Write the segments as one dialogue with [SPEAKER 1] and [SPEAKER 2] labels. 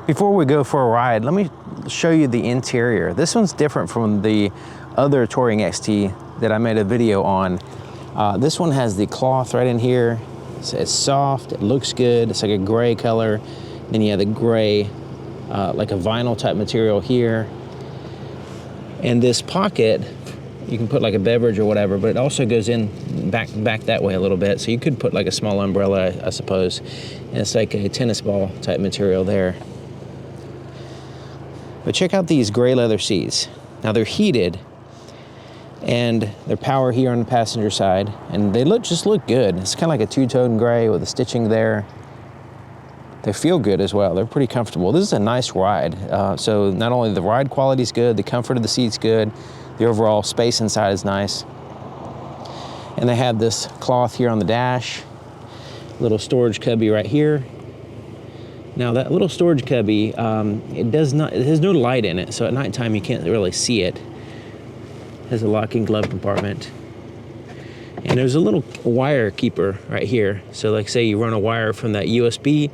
[SPEAKER 1] Before we go for a ride, let me show you the interior. This one's different from the other Touring XT that I made a video on. This one has the cloth right in here. It's soft, it looks good. It's like a gray color. Then you have the gray, like a vinyl type material here. And this pocket, you can put like a beverage or whatever, but it also goes in back that way a little bit. So you could put like a small umbrella, I suppose. And it's like a tennis ball type material there. But check out these gray leather seats. Now they're heated, and they're power here on the passenger side, and they just look good. It's kind of like a two-tone gray with the stitching there. They feel good as well. They're pretty comfortable. This is a nice ride. So not only the ride quality is good, the comfort of the seat's good, the overall space inside is nice. And they have this cloth here on the dash, little storage cubby right here. Now that little storage cubby, it has no light in it, so at nighttime you can't really see it. It has a locking glove compartment. And there's a little wire keeper right here. So like say you run a wire from that USB,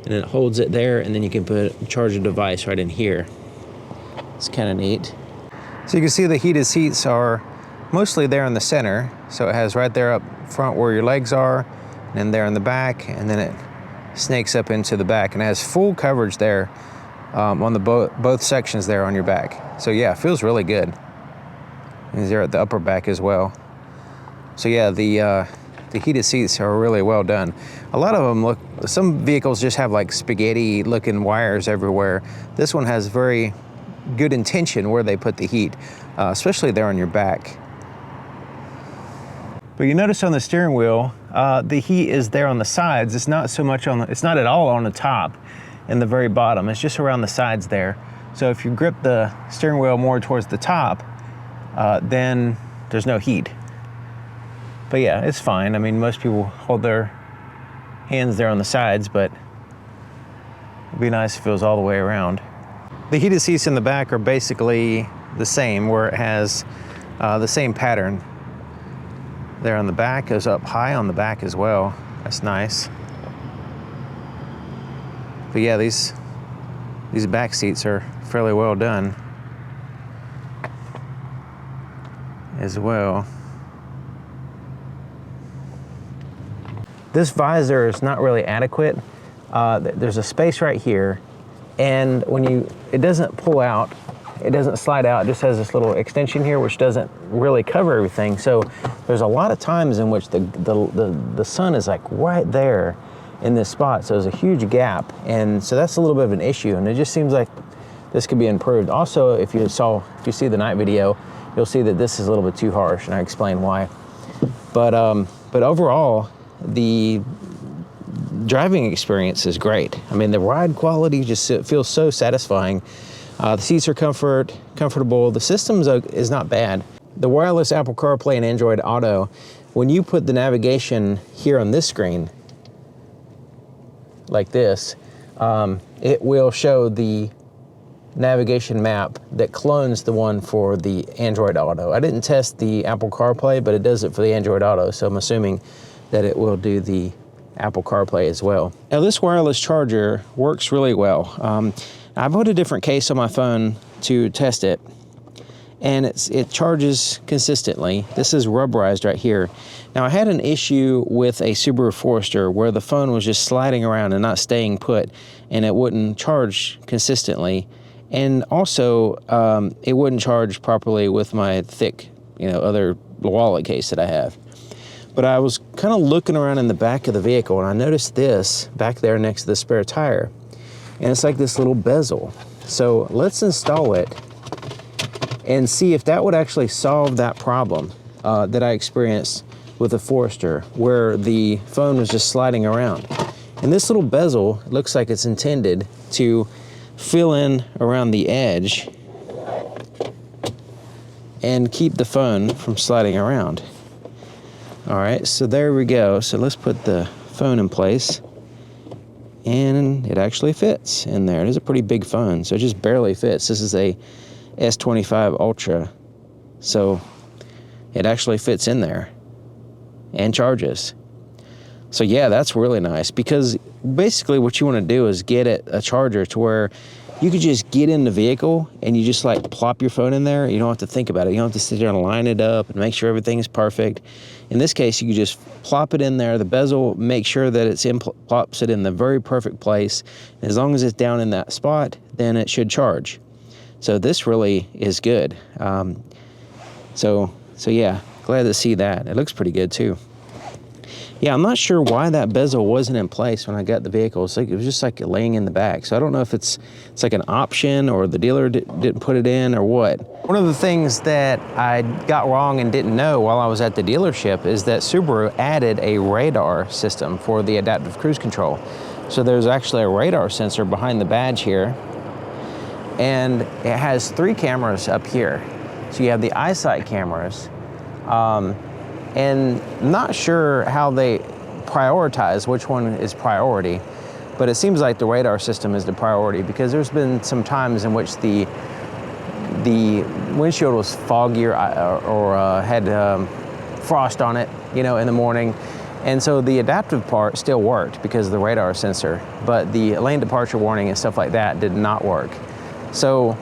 [SPEAKER 1] and it holds it there, and then you can charge a device right in here. It's kind of neat. So you can see the heated seats are mostly there in the center. So it has right there up front where your legs are, and then there in the back, and then it snakes up into the back, and it has full coverage there on the both sections there on your back. So yeah, it feels really good. And they're at the upper back as well. So yeah, the heated seats are really well done. A lot of them some vehicles just have like spaghetti looking wires everywhere. This one has very good intention where they put the heat, especially there on your back. But you notice on the steering wheel, the heat is there on the sides. It's not so much it's not at all on the top and the very bottom. It's just around the sides there. So if you grip the steering wheel more towards the top, then there's no heat. But yeah, it's fine. I mean, most people hold their hands there on the sides, but it'd be nice if it was all the way around. The heated seats in the back are basically the same, where it has the same pattern. There on the back, goes up high on the back as well. That's nice. But yeah, these back seats are fairly well done as well. This visor is not really adequate. There's a space right here, and it doesn't pull out, it doesn't slide out, it just has this little extension here which doesn't really cover everything. So there's a lot of times in which the sun is like right there in this spot, so there's a huge gap, and so that's a little bit of an issue, and it just seems like this could be improved. Also, if you see the night video, you'll see that this is a little bit too harsh, and I explain why. But overall, the driving experience is great. I mean, the ride quality just feels so satisfying. The seats are comfortable. The system is not bad. The wireless Apple CarPlay and Android Auto, when you put the navigation here on this screen, like this, it will show the navigation map that clones the one for the Android Auto. I didn't test the Apple CarPlay, but it does it for the Android Auto, so I'm assuming that it will do the Apple CarPlay as well. Now this wireless charger works really well. I put a different case on my phone to test it, and it charges consistently. This is rubberized right here. Now I had an issue with a Subaru Forester where the phone was just sliding around and not staying put, and it wouldn't charge consistently. And also, it wouldn't charge properly with my thick, other wallet case that I have. But I was kind of looking around in the back of the vehicle, and I noticed this back there next to the spare tire. And it's like this little bezel. So let's install it and see if that would actually solve that problem that I experienced with the Forester, where the phone was just sliding around. And this little bezel looks like it's intended to fill in around the edge and keep the phone from sliding around. All right, so there we go. So let's put the phone in place, and it actually fits in there. It is a pretty big phone, so it just barely fits. This is a S25 Ultra, so it actually fits in there and charges. So yeah, that's really nice, because basically what you want to do is get it a charger to where you could just get in the vehicle and you just like plop your phone in there. You don't have to think about it. You don't have to sit there and line it up and make sure everything is perfect. In this case, you could just plop it in there. The bezel, make sure that it's in, plops it in the very perfect place. And as long as it's down in that spot, then it should charge. So this really is good. So yeah, glad to see that. It looks pretty good too. Yeah, I'm not sure why that bezel wasn't in place when I got the vehicle. It's like, it was just like laying in the back. So I don't know if it's like an option or the dealer didn't put it in or what. One of the things that I got wrong and didn't know while I was at the dealership is that Subaru added a radar system for the adaptive cruise control. So there's actually a radar sensor behind the badge here. And it has 3 cameras up here. So you have the EyeSight cameras. And not sure how they prioritize which one is priority, but it seems like the radar system is the priority because there's been some times in which the windshield was foggy or had frost on it, you know, in the morning. And so the adaptive part still worked because of the radar sensor, but the lane departure warning and stuff like that did not work. So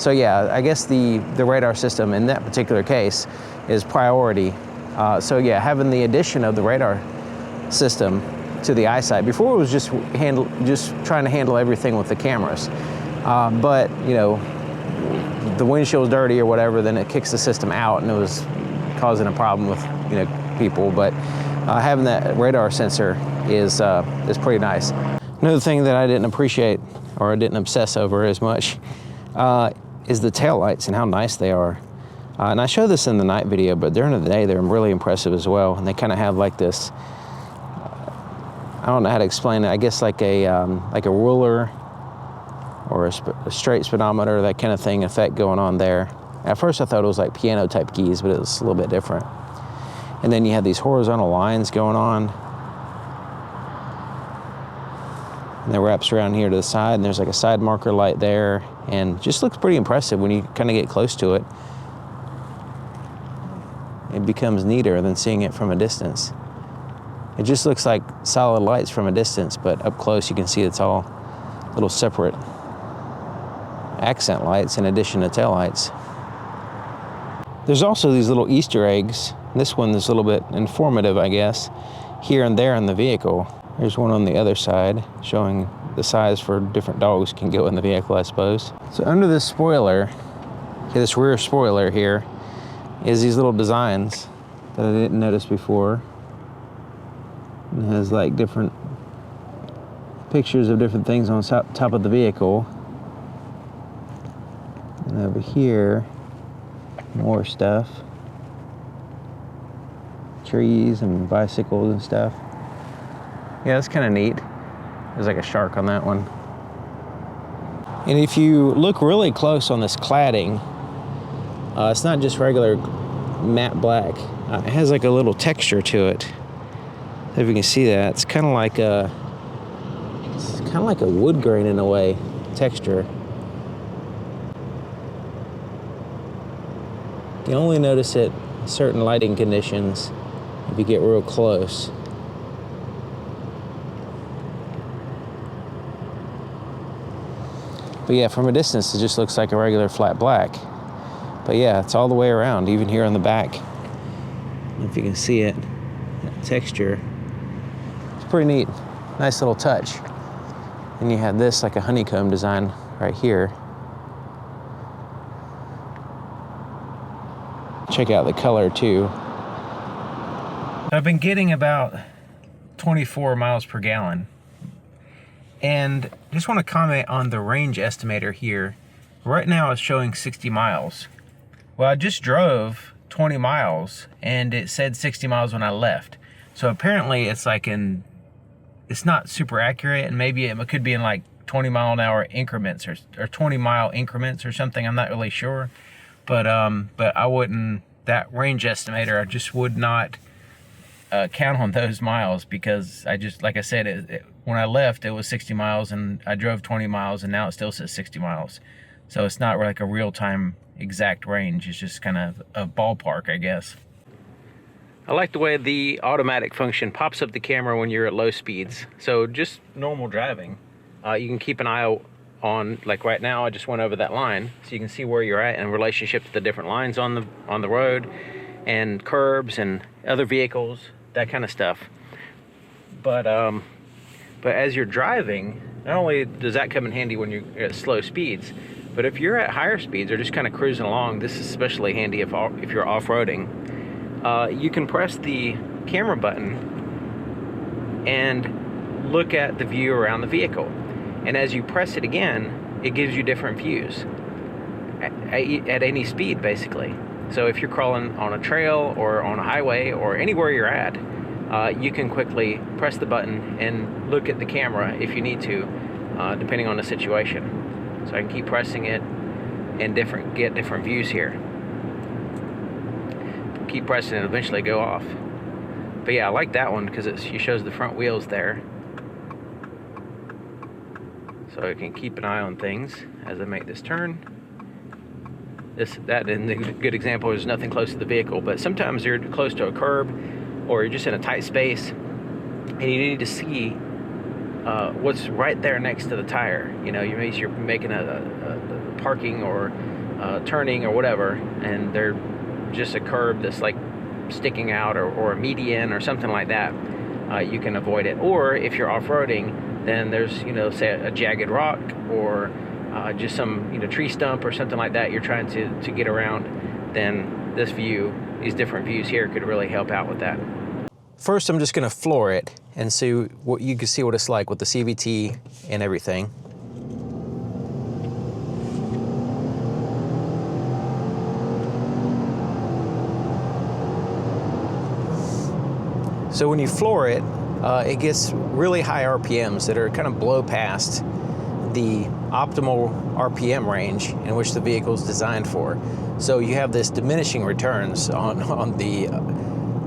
[SPEAKER 1] yeah, I guess the radar system in that particular case is priority. So yeah, having the addition of the radar system to the EyeSight. Before it was just trying to handle everything with the cameras. But you know, the windshield's dirty or whatever, then it kicks the system out and it was causing a problem with, you know, people. But having that radar sensor is pretty nice. Another thing that I didn't appreciate or I didn't obsess over as much is the taillights and how nice they are. And I showed this in the night video, but during the day, they're really impressive as well. And they kind of have like this, I don't know how to explain it. I guess like a ruler or a straight speedometer, that kind of thing effect going on there. At first I thought it was like piano type keys, but it was a little bit different. And then you have these horizontal lines going on. And it wraps around here to the side, and there's like a side marker light there. And just looks pretty impressive when you kind of get close to it. It becomes neater than seeing it from a distance. It just looks like solid lights from a distance, but up close you can see it's all little separate accent lights in addition to tail lights. There's also these little Easter eggs. This one is a little bit informative, I guess, here and there in the vehicle. There's one on the other side showing the size for different dogs can go in the vehicle, I suppose. So under this spoiler, this rear spoiler here, is these little designs that I didn't notice before. It has like different pictures of different things on top of the vehicle. And over here, more stuff. Trees and bicycles and stuff. Yeah, that's kind of neat. There's like a shark on that one. And if you look really close on this cladding, it's not just regular matte black. It has like a little texture to it. If you can see that, it's kind of like a wood grain in a way, texture. You only notice it in certain lighting conditions if you get real close. But yeah, from a distance, it just looks like a regular flat black. But yeah, it's all the way around, even here on the back. I don't know if you can see it, that texture. It's pretty neat, nice little touch. And you have this like a honeycomb design right here. Check out the color too. I've been getting about 24 miles per gallon. And just want to comment on the range estimator here. Right now it's showing 60 miles. Well, I just drove 20 miles and it said 60 miles when I left. So apparently it's like it's not super accurate, and maybe it could be in like 20 mile an hour increments or 20 mile increments or something. I'm not really sure. But I wouldn't, that range estimator, I just would not count on those miles, because I just, like I said, when I left it was 60 miles and I drove 20 miles and now it still says 60 miles. So it's not like a real-time exact range. It's just kind of a ballpark, I guess. I like the way the automatic function pops up the camera when you're at low speeds. So just normal driving, you can keep an eye on, like right now, I just went over that line, so you can see where you're at in relationship to the different lines on the road, and curbs and other vehicles, that kind of stuff. But as you're driving, not only does that come in handy when you're at slow speeds, but if you're at higher speeds or just kind of cruising along, this is especially handy if you're off-roading. You can press the camera button and look at the view around the vehicle. And as you press it again, it gives you different views at any speed, basically. So if you're crawling on a trail or on a highway or anywhere you're at, you can quickly press the button and look at the camera if you need to, depending on the situation. So I can keep pressing it and get different views here. Keep pressing it and eventually go off. But yeah, I like that one because it shows the front wheels there. So I can keep an eye on things as I make this turn. That in the good example is nothing close to the vehicle, but sometimes you're close to a curb or you're just in a tight space and you need to see what's right there next to the tire. You know, you're making a parking or turning or whatever, and they're just a curb that's like sticking out, or a median or something like that. You can avoid it. Or if you're off-roading, then there's, you know, say a jagged rock or just some, you know, tree stump or something like that you're trying to get around, then these different views here could really help out with that. First, I'm just going to floor it and see what you can see what it's like with the CVT and everything. So when you floor it, it gets really high RPMs that are kind of blow past the optimal RPM range in which the vehicle is designed for. So you have this diminishing returns on the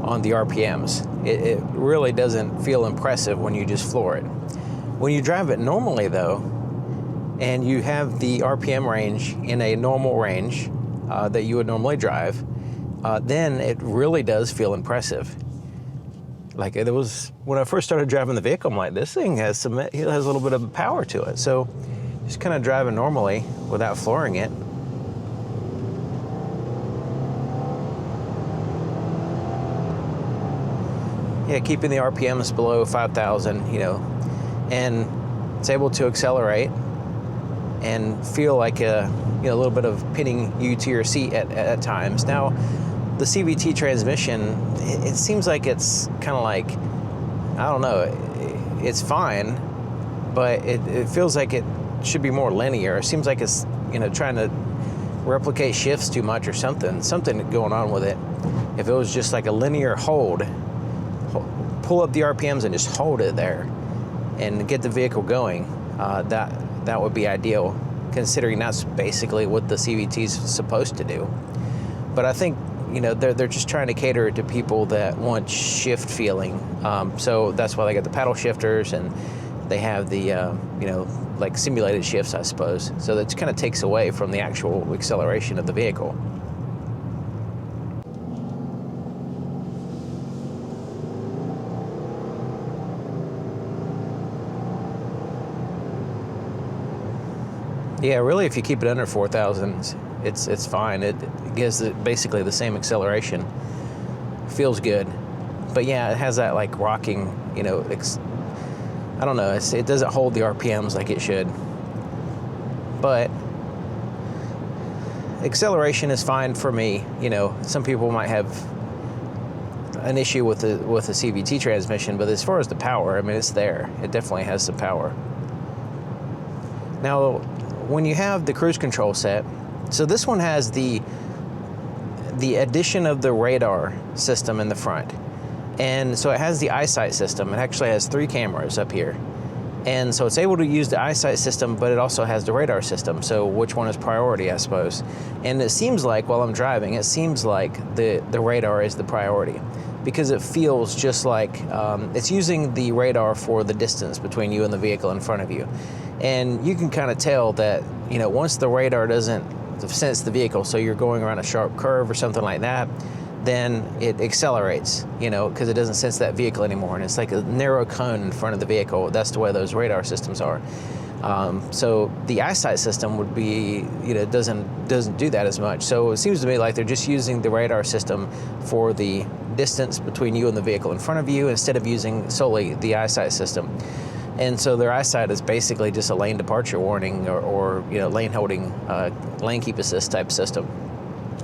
[SPEAKER 1] RPMs. It really doesn't feel impressive when you just floor it. When you drive it normally though, and you have the RPM range in a normal range that you would normally drive, then it really does feel impressive. Like it was when I first started driving the vehicle, I'm like, this thing has a little bit of power to it. So just kind of driving normally without flooring it. Yeah, keeping the RPMs below 5,000, you know, and it's able to accelerate and feel like a little bit of pinning you to your seat at times. Now, the CVT transmission, it seems like it's kind of like, I don't know, it's fine, but it feels like it should be more linear. It seems like it's, you know, trying to replicate shifts too much or something going on with it. If it was just like a linear hold, pull up the RPMs and just hold it there and get the vehicle going, that would be ideal, considering that's basically what the CVT is supposed to do. But I think, you know, they're just trying to cater to people that want shift feeling. So that's why they got the paddle shifters, and they have the, you know, like simulated shifts, I suppose. So that kind of takes away from the actual acceleration of the vehicle. Yeah, really, if you keep it under 4,000, it's fine. It gives it basically the same acceleration. Feels good. But yeah, it has that like rocking, you know, I don't know, it doesn't hold the RPMs like it should. But acceleration is fine for me. You know, some people might have an issue with the CVT transmission, but as far as the power, I mean, it's there. It definitely has some power. Now, when you have the cruise control set, so this one has the addition of the radar system in the front. And so it has the EyeSight system. It actually has 3 cameras up here. And so it's able to use the EyeSight system, but it also has the radar system. So which one is priority, I suppose? And it seems like, while I'm driving, it seems like the radar is the priority, because it feels just like it's using the radar for the distance between you and the vehicle in front of you. And you can kind of tell that, you know, once the radar doesn't sense the vehicle, so you're going around a sharp curve or something like that, then it accelerates, you know, because it doesn't sense that vehicle anymore. And it's like a narrow cone in front of the vehicle. That's the way those radar systems are. So the EyeSight system would be, you know, doesn't do that as much. So it seems to me like they're just using the radar system for the distance between you and the vehicle in front of you, instead of using solely the EyeSight system. And so their EyeSight is basically just a lane departure warning or you know, lane holding, lane keep assist type system.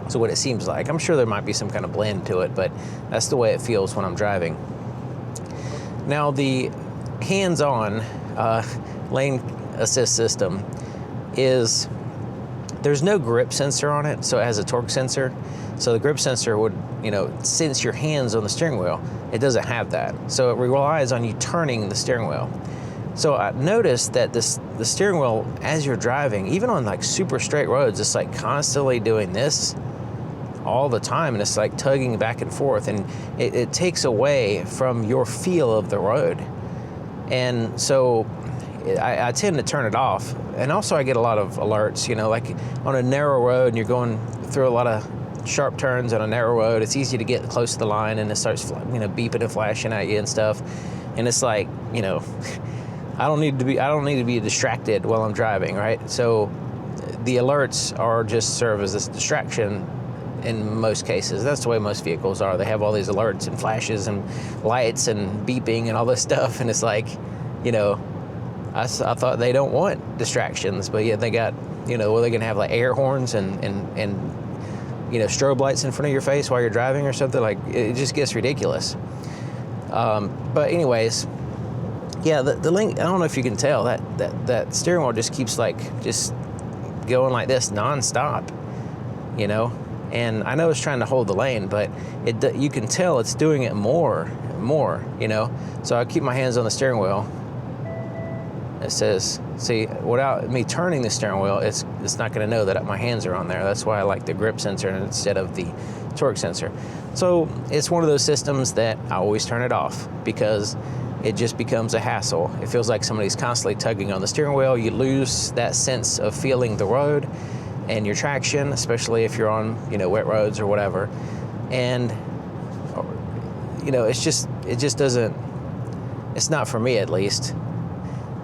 [SPEAKER 1] So what it seems like. I'm sure there might be some kind of blend to it, but that's the way it feels when I'm driving. Now the hands-on lane assist system is, there's no grip sensor on it, so it has a torque sensor. So the grip sensor would, you know, sense your hands on the steering wheel. It doesn't have that. So it relies on you turning the steering wheel. So I noticed that the steering wheel, as you're driving, even on like super straight roads, it's like constantly doing this all the time, and it's like tugging back and forth, and it takes away from your feel of the road. And so I tend to turn it off. And also I get a lot of alerts, you know, like on a narrow road and you're going through a lot of sharp turns on a narrow road, it's easy to get close to the line and it starts, you know, beeping and flashing at you and stuff. And it's like, you know, I don't need to be distracted while I'm driving, right? So the alerts are just serve as this distraction in most cases. That's the way most vehicles are. They have all these alerts and flashes and lights and beeping and all this stuff, and it's like, you know, I thought they don't want distractions, but yet they got, you know, well, they're gonna have like air horns and you know, strobe lights in front of your face while you're driving or something. Like, it just gets ridiculous. But anyways, yeah, the link, I don't know if you can tell, that steering wheel just keeps like just going like this nonstop, you know. And I know it's trying to hold the lane, but you can tell it's doing it more, you know. So I keep my hands on the steering wheel. It says, see, without me turning the steering wheel, it's not going to know that my hands are on there. That's why I like the grip sensor instead of the torque sensor. So it's one of those systems that I always turn it off because it just becomes a hassle. It feels like somebody's constantly tugging on the steering wheel. You lose that sense of feeling the road and your traction, especially if you're on, you know, wet roads or whatever. And, you know, it just doesn't, it's not for me at least.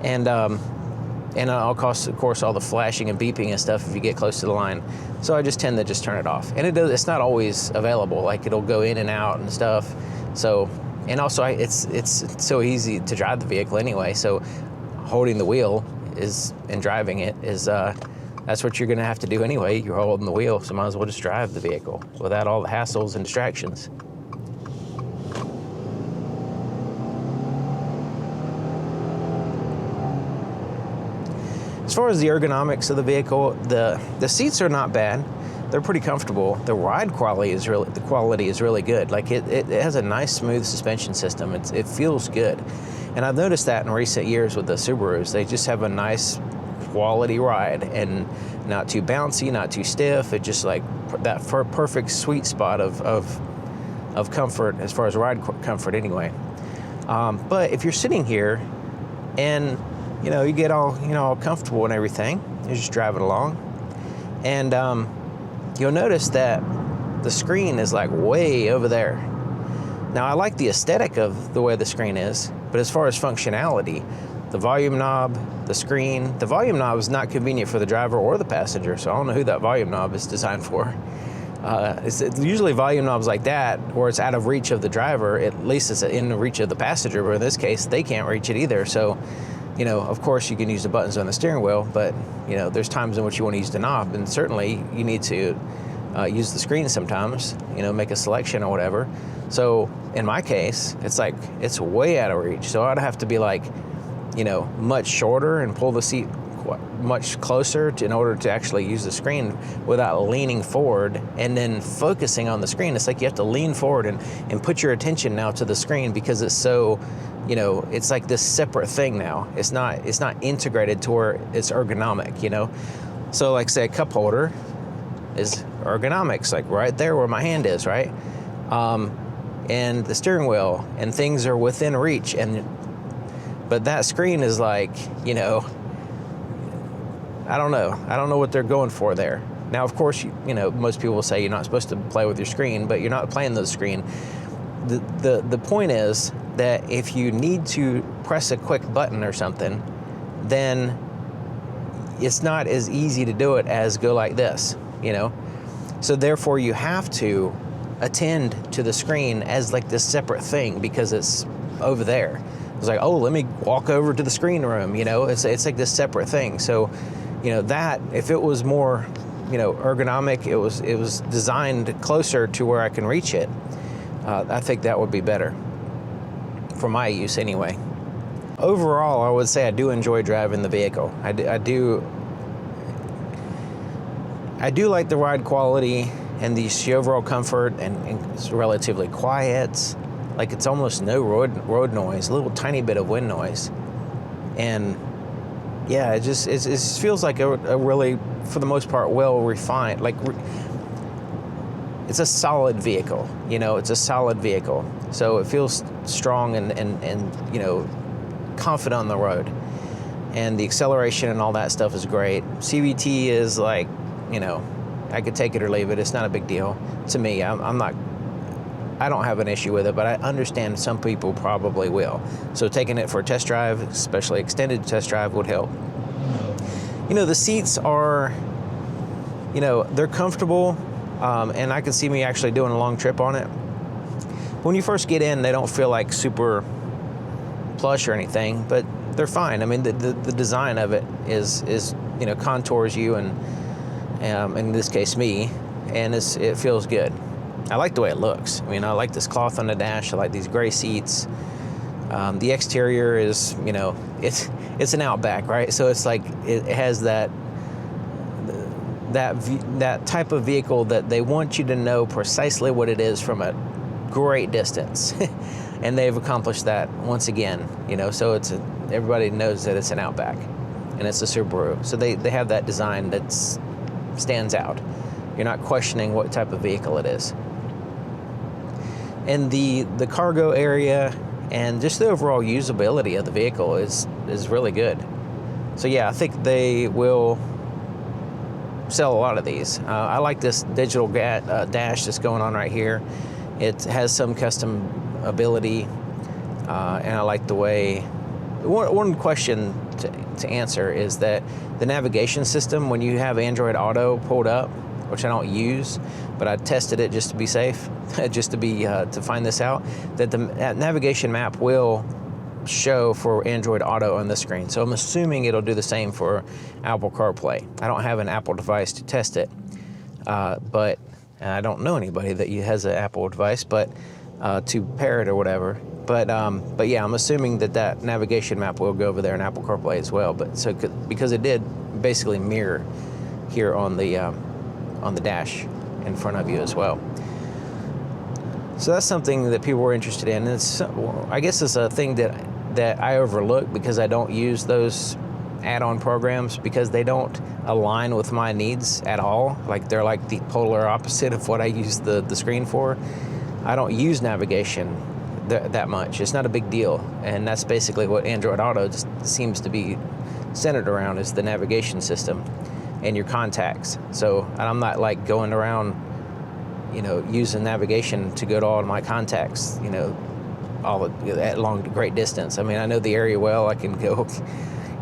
[SPEAKER 1] And of course, all the flashing and beeping and stuff if you get close to the line. So I just tend to just turn it off. And it's not always available. Like, it'll go in and out and stuff. So, and also it's so easy to drive the vehicle anyway. So holding the wheel and driving it is, that's what you're gonna have to do anyway. You're holding the wheel, so might as well just drive the vehicle without all the hassles and distractions. As far as the ergonomics of the vehicle, the seats are not bad. They're pretty comfortable. The ride quality is really good. Like, it has a nice smooth suspension system. It feels good. And I've noticed that in recent years with the Subarus. They just have a nice quality ride and not too bouncy, not too stiff. It just like that perfect sweet spot of comfort as far as ride comfort anyway. But if you're sitting here and, you know, you get all, you know, all comfortable and everything, you're just driving along, and you'll notice that the screen is like way over there. Now, I like the aesthetic of the way the screen is, but as far as functionality, the volume knob, the volume knob is not convenient for the driver or the passenger, so I don't know who that volume knob is designed for. It's usually volume knobs like that, where it's out of reach of the driver, at least it's in the reach of the passenger, but in this case, they can't reach it either. So, you know, of course you can use the buttons on the steering wheel, but, you know, there's times in which you want to use the knob, and certainly you need to use the screen sometimes, you know, make a selection or whatever. So in my case, it's like, it's way out of reach. So I'd have to be like, you know, much shorter and pull the seat much closer in order to actually use the screen without leaning forward and then focusing on the screen. It's like you have to lean forward and put your attention now to the screen, because it's so, you know, it's like this separate thing now. It's not integrated to where it's ergonomic, you know. So like, say a cup holder is ergonomics, like right there where my hand is, right? And the steering wheel and things are within reach, but that screen is like, you know, I don't know what they're going for there. Now, of course, you know, most people will say you're not supposed to play with your screen, but you're not playing the screen. The point is that if you need to press a quick button or something, then it's not as easy to do it as go like this, you know? So therefore you have to attend to the screen as like this separate thing because it's over there. It's like, oh, let me walk over to the screen room, you know? It's like this separate thing. So, you know, that, if it was more, you know, ergonomic, it was designed closer to where I can reach it, I think that would be better for my use anyway. Overall, I would say I do enjoy driving the vehicle. I do like the ride quality and the overall comfort, and it's relatively quiet. Like, it's almost no road noise, a little tiny bit of wind noise. And yeah, it just feels like a really, for the most part, well refined, like it's a solid vehicle, you know, it's a solid vehicle. So it feels strong and you know, confident on the road. And the acceleration and all that stuff is great. CVT is like, you know, I could take it or leave it. It's not a big deal to me. I don't have an issue with it, but I understand some people probably will. So taking it for a test drive, especially extended test drive, would help. You know, the seats are, you know, they're comfortable, and I can see me actually doing a long trip on it. When you first get in, they don't feel like super plush or anything, but they're fine. I mean, the design of it is you know, contours you and in this case me, and it feels good. I like the way it looks. I mean, I like this cloth on the dash. I like these gray seats. The exterior is, you know, it's an Outback, right? So it's like it has that type of vehicle that they want you to know precisely what it is from a great distance. And they've accomplished that once again, you know, so everybody knows that it's an Outback and it's a Subaru. So they have that design that stands out. You're not questioning what type of vehicle it is. And the cargo area and just the overall usability of the vehicle is really good. So yeah, I think they will sell a lot of these. I like this digital dash that's going on right here. It has some custom ability, and I like the way. One question to answer is that the navigation system, when you have Android Auto pulled up, which I don't use, but I tested it just to be safe, just to be to find this out, that that navigation map will show for Android Auto on the screen. So I'm assuming it'll do the same for Apple CarPlay. I don't have an Apple device to test it, but I don't know anybody that has an Apple device, but to pair it or whatever. But yeah, I'm assuming that navigation map will go over there in Apple CarPlay as well. But so because it did basically mirror here on the dash in front of you as well. So that's something that people were interested in. I guess it's a thing that I overlook because I don't use those add-on programs because they don't align with my needs at all. Like, they're like the polar opposite of what I use the screen for. I don't use navigation that much. It's not a big deal, and that's basically what Android Auto just seems to be centered around, is the navigation system and your contacts. So I'm not like going around, you know, using navigation to go to all of my contacts, you know, at long, great distance. I mean, I know the area well. I can go.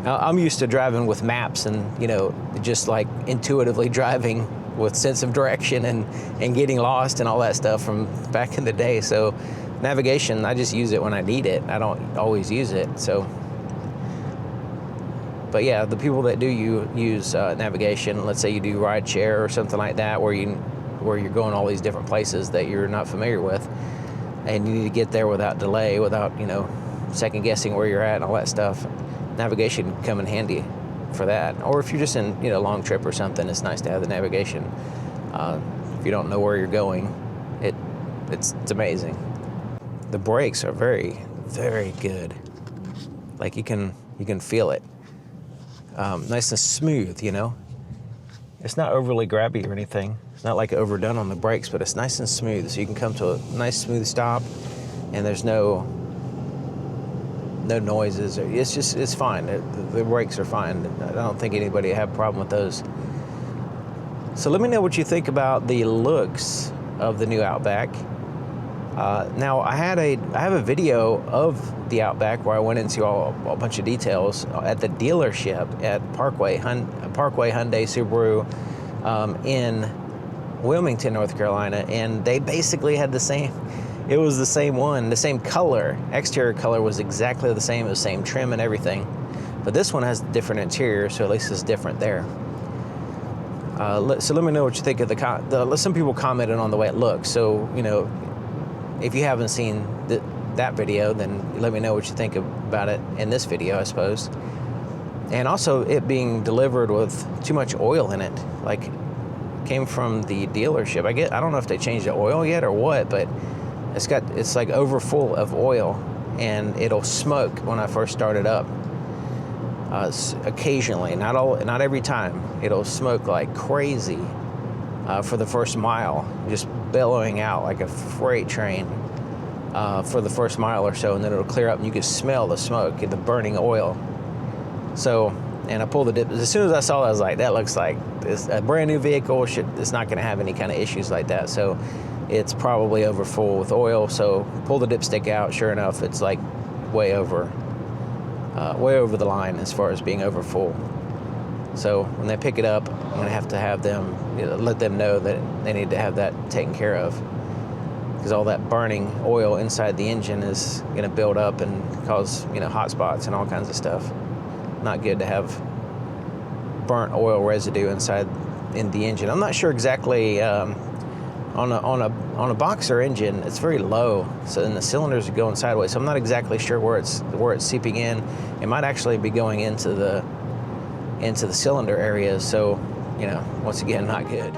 [SPEAKER 1] I'm used to driving with maps and, you know, just like intuitively driving with sense of direction and getting lost and all that stuff from back in the day. So navigation, I just use it when I need it. I don't always use it. So, but yeah, the people that do use navigation, let's say you do ride share or something like that, where you're going all these different places that you're not familiar with, and you need to get there without delay, without, you know, second guessing where you're at and all that stuff. Navigation can come in handy for that. Or if you're just in, you know, a long trip or something, it's nice to have the navigation. If you don't know where you're going, it's amazing. The brakes are very, very good. Like, you can feel it. Nice and smooth, you know. It's not overly grabby or anything. It's not like overdone on the brakes, but it's nice and smooth. So you can come to a nice smooth stop, and there's no noises. It's fine. The brakes are fine. I don't think anybody have a problem with those. So let me know what you think about the looks of the new Outback. Now I have a video of the Outback where I went into a bunch of details at the dealership at Parkway Hyundai Subaru in Wilmington, North Carolina, and they basically had the same. It was the same one, the same color. Exterior color was exactly the same, the same trim and everything, but this one has different interior, so at least it's different there. So let me know what you think of some people commented on the way it looks. So, you know, if you haven't seen that video, then let me know what you think about it in this video, I suppose. And also it being delivered with too much oil in it, like came from the dealership. I don't know if they changed the oil yet or what, but it's like overfull of oil, and it'll smoke when I first start it up. Occasionally, not every time. It'll smoke like crazy for the first mile, just bellowing out like a freight train for the first mile or so, and then it'll clear up and you can smell the smoke and the burning oil. So, and I pulled the dip. As soon as I saw it, I was like, that looks like it's a brand new vehicle. It's not going to have any kind of issues like that. So it's probably overfull with oil. So pull the dipstick out. Sure enough, it's like way over the line as far as being overfull. So when they pick it up, I'm going to have them, let them know that they need to have that taken care of, because all that burning oil inside the engine is going to build up and cause, hot spots and all kinds of stuff. Not good to have burnt oil residue in the engine. I'm not sure exactly. On a boxer engine, it's very low, so then the cylinders are going sideways. So I'm not exactly sure where it's seeping in. It might actually be going into the cylinder area. So, once again, not good.